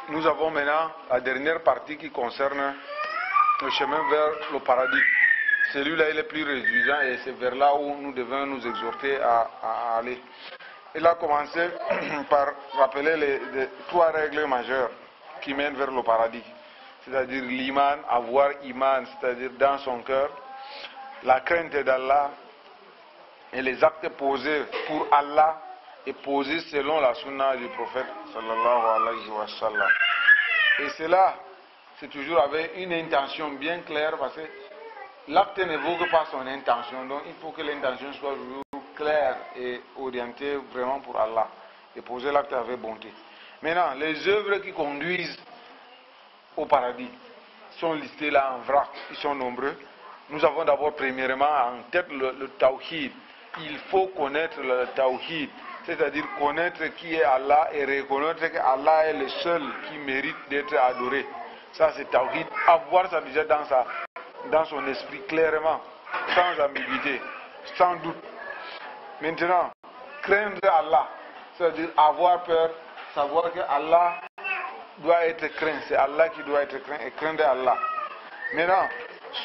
nous avons maintenant la dernière partie qui concerne le chemin vers le paradis. Celui-là, il est plus réduisant et c'est vers là où nous devons nous exhorter à aller. Il a commencé par rappeler les 3 règles majeures qui mènent vers le paradis. C'est-à-dire l'iman, avoir iman, c'est-à-dire dans son cœur, la crainte d'Allah et les actes posés pour Allah et posés selon la sunna du prophète sallallahu alayhi wa sallam. Et cela, c'est toujours avec une intention bien claire parce que l'acte n'évoque pas son intention, donc il faut que l'intention soit toujours claire et orientée vraiment pour Allah et poser l'acte avec bonté. Maintenant, les œuvres qui conduisent au paradis sont listées là en vrac, ils sont nombreux. Nous avons d'abord premièrement en tête le tawhid. Il faut connaître le tawhid, c'est-à-dire connaître qui est Allah et reconnaître que Allah est le seul qui mérite d'être adoré. Ça c'est tawhid, avoir ça déjà dans son esprit clairement, sans ambiguïté, sans doute. Maintenant, craindre Allah, c'est-à-dire avoir peur, savoir que Allah doit être craint, c'est Allah qui doit être craint et craindre Allah. Maintenant,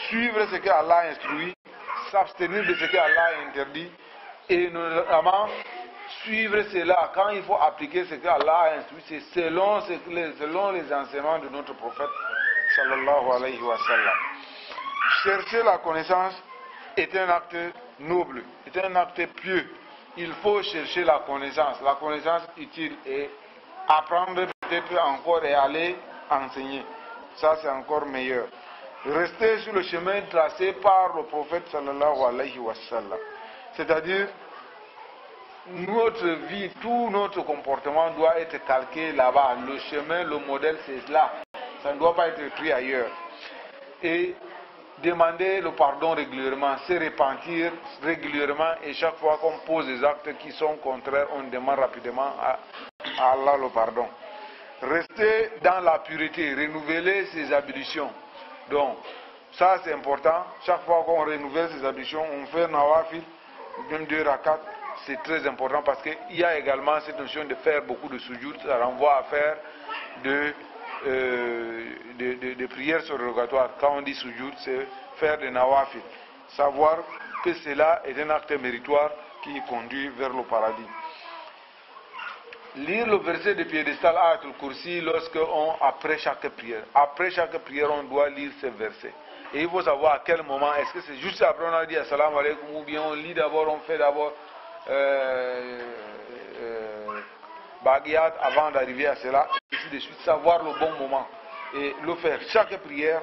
suivre ce que Allah a instruit, s'abstenir de ce que Allah a interdit et notamment suivre cela quand il faut appliquer ce que Allah a instruit, c'est selon les enseignements de notre prophète sallallahu alayhi wa sallam. Chercher la connaissance est un acte noble, est un acte pieux. Il faut chercher la connaissance utile et apprendre peut-être encore et aller enseigner. Ça c'est encore meilleur. Rester sur le chemin tracé par le prophète sallallahu alayhi wa sallam. C'est-à-dire, notre vie, tout notre comportement doit être calqué là-bas. Le chemin, le modèle, c'est cela. Ça ne doit pas être pris ailleurs. Et demander le pardon régulièrement, se repentir régulièrement et chaque fois qu'on pose des actes qui sont contraires, on demande rapidement à Allah le pardon. Rester dans la pureté, renouveler ses ablutions. Donc, ça c'est important. Chaque fois qu'on renouvelle ses ablutions, on fait nawafil, même 2 rakats, c'est très important parce qu'il y a également cette notion de faire beaucoup de sujoud, ça renvoie à faire de prières surrogatoires. Quand on dit sujoud, c'est faire des nawafil. Savoir que cela est un acte méritoire qui conduit vers le paradis. Lire le verset de piédestal Ayatul Kursi après chaque prière. Après chaque prière, on doit lire ce verset. Et il faut savoir à quel moment, est-ce que c'est juste après on a dit assalamu alaikum ou bien on lit d'abord, on fait d'abord Bagiyat avant d'arriver à cela, et ainsi de suite, savoir le bon moment et le faire. Chaque prière,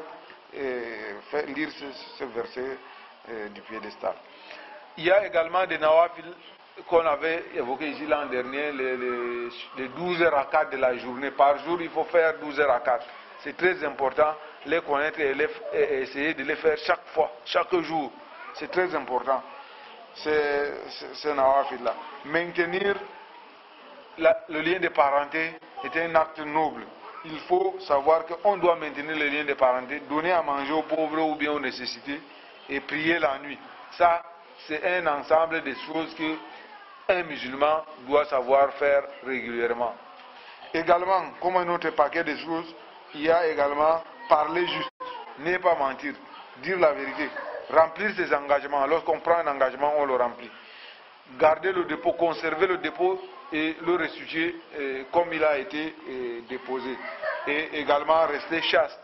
lire ce verset du piédestal. Il y a également des nawafil qu'on avait évoqué ici l'an dernier, les 12 rakats de la journée. Par jour, il faut faire 12 rakats. C'est très important, les connaître et essayer de les faire chaque fois, chaque jour. C'est très important, ce nawafil-là. Maintenir le lien de parenté est un acte noble. Il faut savoir qu'on doit maintenir le lien de parenté, donner à manger aux pauvres ou bien aux nécessités et prier la nuit. Ça, c'est un ensemble de choses que un musulman doit savoir faire régulièrement. Également, comme un autre paquet de choses, il y a également parler juste, ne pas mentir, dire la vérité, remplir ses engagements. Lorsqu'on prend un engagement, on le remplit. Garder le dépôt, conserver le dépôt et le restituer comme il a été déposé. Et également rester chaste.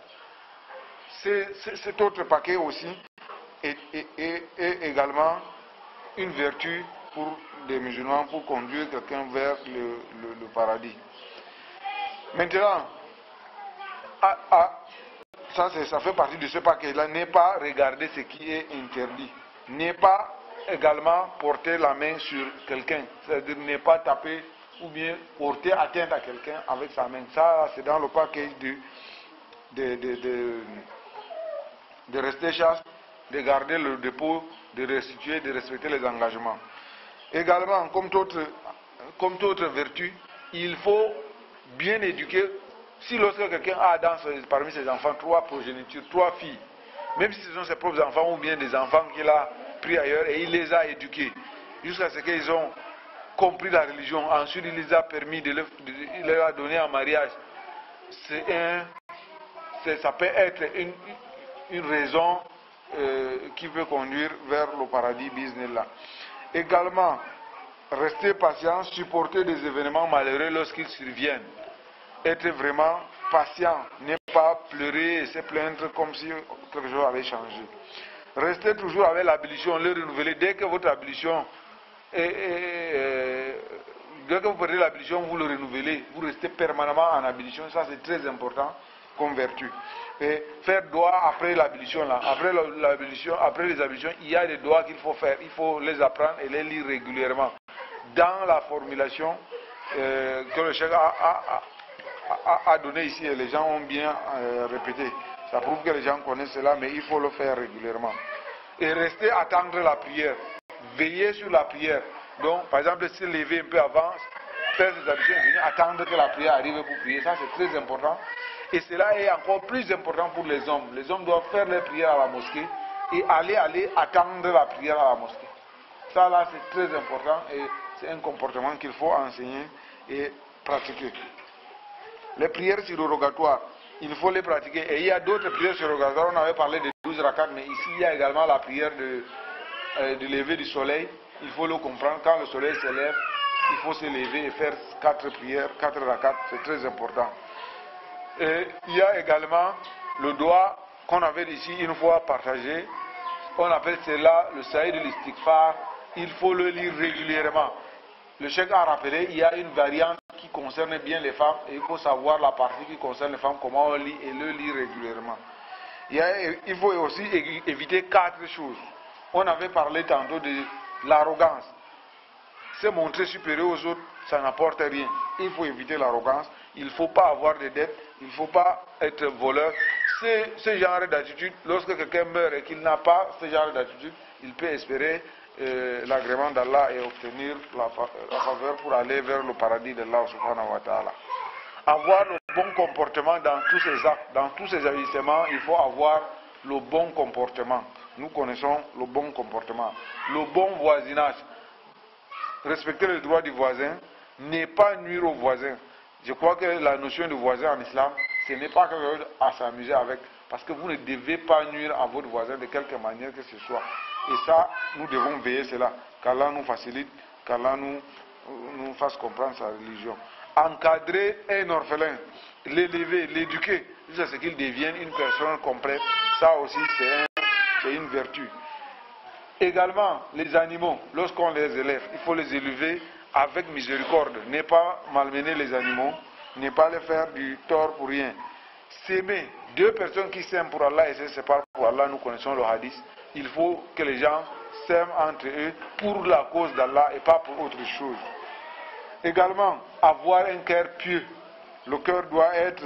Cet autre paquet aussi est également une vertu pour des musulmans pour conduire quelqu'un vers le paradis. Maintenant, ça fait partie de ce paquet-là, n'est pas regarder ce qui est interdit. N'est pas également porter la main sur quelqu'un, c'est-à-dire ne pas taper ou bien porter atteinte à quelqu'un avec sa main. Ça, c'est dans le paquet de rester chaste, de garder le dépôt, de restituer, de respecter les engagements. Également, comme d'autres vertus, il faut bien éduquer. Si lorsque quelqu'un a parmi ses enfants 3 progénitures, 3 filles, même si ce sont ses propres enfants ou bien des enfants qu'il a pris ailleurs et il les a éduqués jusqu'à ce qu'ils ont compris la religion, ensuite il les a permis, il leur a donné en mariage, ça peut être une raison qui peut conduire vers le paradis bismillah. Également, rester patient, supporter des événements malheureux lorsqu'ils surviennent. Être vraiment patient, ne pas pleurer et se plaindre comme si quelque chose avait changé. Restez toujours avec l'ablution, le renouveler. Dès que votre ablution dès que vous prenez l'ablution, vous le renouvelez. Vous restez permanemment en ablution. Ça, c'est très important comme vertu. Et faire doigt après l'ablution, là. Après les ablutions, il y a des doigts qu'il faut faire. Il faut les apprendre et les lire régulièrement. Dans la formulation que le cheikh a donné ici, et les gens ont bien répété. Ça prouve que les gens connaissent cela, mais il faut le faire régulièrement. Et rester attendre la prière. Veiller sur la prière. Donc, par exemple, se lever un peu avant, faire ses ablutions, venir attendre que la prière arrive pour prier. Ça, c'est très important. Et cela est encore plus important pour les hommes. Les hommes doivent faire les prières à la mosquée et aller attendre la prière à la mosquée. Ça, là, c'est très important et c'est un comportement qu'il faut enseigner et pratiquer. Les prières surrogatoires, il faut les pratiquer. Et il y a d'autres prières surrogatoires. On avait parlé de 12 rakats, mais ici, il y a également la prière de lever du soleil. Il faut le comprendre. Quand le soleil se lève, il faut se lever et faire 4 prières, 4 rakats. C'est très important. Et il y a également le doigt qu'on avait ici une fois partagé. On appelle cela le saïd de l'istighfar. Il faut le lire régulièrement. Le cheikh a rappelé, il y a une variante qui concerne bien les femmes et il faut savoir la partie qui concerne les femmes, comment on lit et le lire régulièrement. Il faut aussi éviter 4 choses. On avait parlé tantôt de l'arrogance. Se montrer supérieur aux autres, ça n'apporte rien. Il faut éviter l'arrogance. Il ne faut pas avoir de dettes. Il ne faut pas être voleur. Ce genre d'attitude, lorsque quelqu'un meurt et qu'il n'a pas ce genre d'attitude, il peut espérer l'agrément d'Allah et obtenir la faveur pour aller vers le paradis d'Allah subhanahu wa ta'ala. Avoir le bon comportement dans tous ces actes, dans tous ces agissements, il faut avoir le bon comportement. Nous connaissons le bon comportement. Le bon voisinage. Respecter les droits du voisin, ne pas nuire au voisin. Je crois que la notion de voisin en islam, ce n'est pas quelque chose à s'amuser avec. Parce que vous ne devez pas nuire à votre voisin de quelque manière que ce soit. Et ça, nous devons veiller cela. Qu'Allah nous facilite, qu'Allah nous fasse comprendre sa religion. Encadrer un orphelin, l'élever, l'éduquer, jusqu'à ce qu'il devienne une personne complète, ça aussi c'est une vertu. Également, les animaux, lorsqu'on les élève, il faut les élever avec miséricorde. Ne pas malmener les animaux, ne pas les faire du tort pour rien. S'aimer, 2 personnes qui s'aiment pour Allah et se séparent pour Allah, nous connaissons le hadith. Il faut que les gens s'aiment entre eux pour la cause d'Allah et pas pour autre chose. Également, avoir un cœur pieux. Le cœur doit être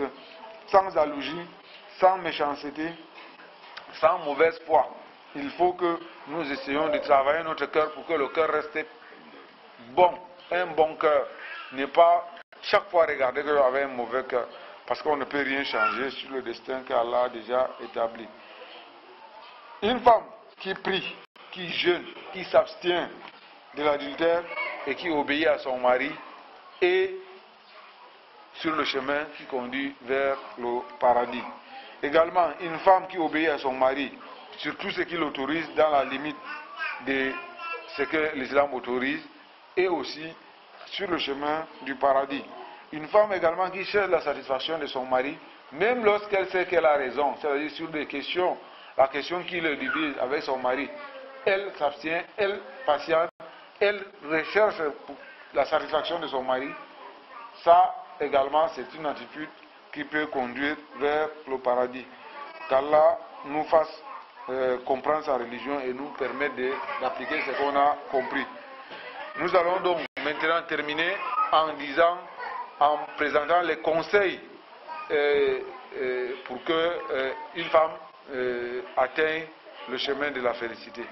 sans jalousie, sans méchanceté, sans mauvaise foi. Il faut que nous essayions de travailler notre cœur pour que le cœur reste bon, un bon cœur. Ne pas chaque fois regarder que j'avais un mauvais cœur, parce qu'on ne peut rien changer sur le destin qu'Allah a déjà établi. Une femme qui prie, qui jeûne, qui s'abstient de l'adultère et qui obéit à son mari est sur le chemin qui conduit vers le paradis. Également, une femme qui obéit à son mari sur tout ce qu'il autorise dans la limite de ce que l'islam autorise et aussi sur le chemin du paradis. Une femme également qui cherche la satisfaction de son mari, même lorsqu'elle sait qu'elle a raison, c'est-à-dire sur des questions, la question qui le divise avec son mari, elle s'abstient, elle patiente, elle recherche la satisfaction de son mari. Ça également c'est une attitude qui peut conduire vers le paradis. Qu'Allah nous fasse comprendre sa religion et nous permettre d'appliquer ce qu'on a compris. Nous allons donc maintenant terminer en présentant les conseils pour que une femme atteigne le chemin de la félicité.